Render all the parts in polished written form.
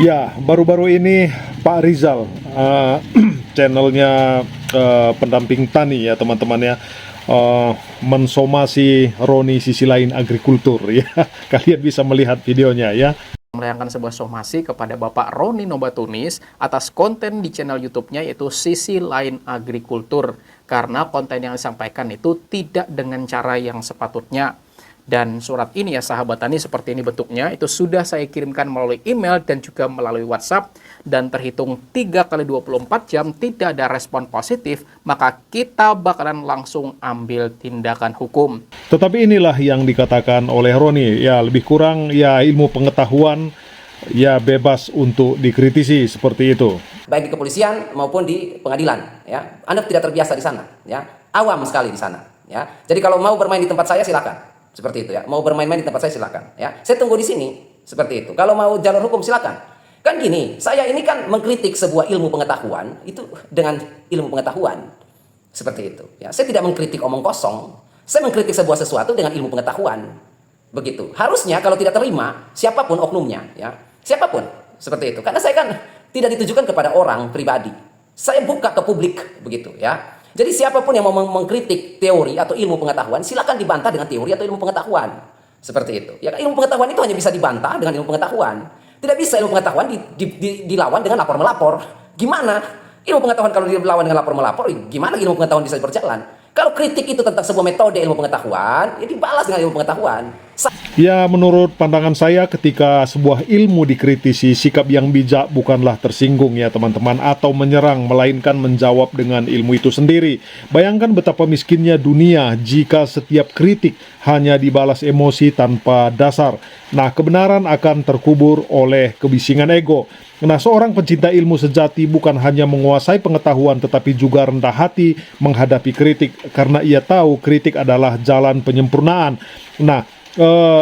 Ya, baru-baru ini Pak Rizal, channelnya pendamping tani ya teman-teman ya, mensomasi Roni sisi lain agrikultur ya. Kalian bisa melihat videonya ya. Melayangkan sebuah somasi kepada Bapak Roni Nobatunis atas konten di channel YouTube-nya yaitu Sisi Lain Agrikultur, karena konten yang disampaikan itu tidak dengan cara yang sepatutnya. Dan surat ini ya sahabat tani, seperti ini bentuknya, itu sudah saya kirimkan melalui email dan juga melalui WhatsApp, dan terhitung 3 kali 24 jam tidak ada respon positif, maka kita bakalan langsung ambil tindakan hukum. Tetapi inilah yang dikatakan oleh Roni, ya lebih kurang ya ilmu pengetahuan ya bebas untuk dikritisi seperti itu. Baik di kepolisian maupun di pengadilan, ya. Anda tidak terbiasa di sana, ya. Awam sekali di sana, ya. Jadi kalau mau bermain di tempat saya silakan. Seperti itu ya. Mau bermain-main di tempat saya silakan, ya. Saya tunggu di sini seperti itu. Kalau mau jalur hukum silakan. Kan gini, saya ini kan mengkritik sebuah ilmu pengetahuan itu dengan ilmu pengetahuan. Seperti itu, ya. Saya tidak mengkritik omong kosong. Saya mengkritik sebuah sesuatu dengan ilmu pengetahuan. Begitu. Harusnya kalau tidak terima siapapun oknumnya, ya. Siapapun seperti itu. Karena saya kan tidak ditujukan kepada orang pribadi. Saya buka ke publik begitu, ya. Jadi siapapun yang mau mengkritik teori atau ilmu pengetahuan, silakan dibantah dengan teori atau ilmu pengetahuan. Seperti itu. Ya, ilmu pengetahuan itu hanya bisa dibantah dengan ilmu pengetahuan. Tidak bisa ilmu pengetahuan dilawan dengan lapor-melapor. Gimana? Ilmu pengetahuan kalau dilawan dengan lapor-melapor, gimana ilmu pengetahuan bisa berjalan? Kalau kritik itu tentang sebuah metode ilmu pengetahuan, ya dibalas dengan ilmu pengetahuan. Ya, menurut pandangan saya ketika sebuah ilmu dikritisi, sikap yang bijak bukanlah tersinggung ya teman-teman, atau menyerang, melainkan menjawab dengan ilmu itu sendiri. Bayangkan betapa miskinnya dunia jika setiap kritik hanya dibalas emosi tanpa dasar. Nah, kebenaran akan terkubur oleh kebisingan ego. Nah, seorang pencinta ilmu sejati bukan hanya menguasai pengetahuan tetapi juga rendah hati menghadapi kritik, karena ia tahu kritik adalah jalan penyempurnaan. Nah,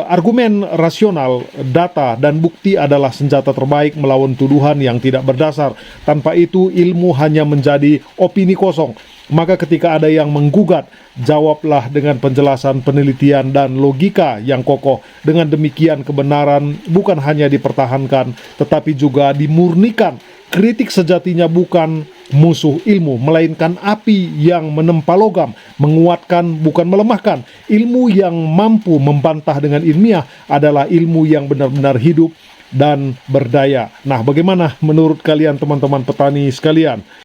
argumen rasional, data, dan bukti adalah senjata terbaik melawan tuduhan yang tidak berdasar. Tanpa itu, ilmu hanya menjadi opini kosong. Maka ketika ada yang menggugat, jawablah dengan penjelasan, penelitian, dan logika yang kokoh. Dengan demikian, kebenaran bukan hanya dipertahankan, tetapi juga dimurnikan. Kritik sejatinya bukan musuh ilmu, melainkan api yang menempa logam, menguatkan bukan melemahkan. Ilmu yang mampu membantah dengan ilmiah adalah ilmu yang benar-benar hidup dan berdaya. Nah, bagaimana menurut kalian teman-teman petani sekalian?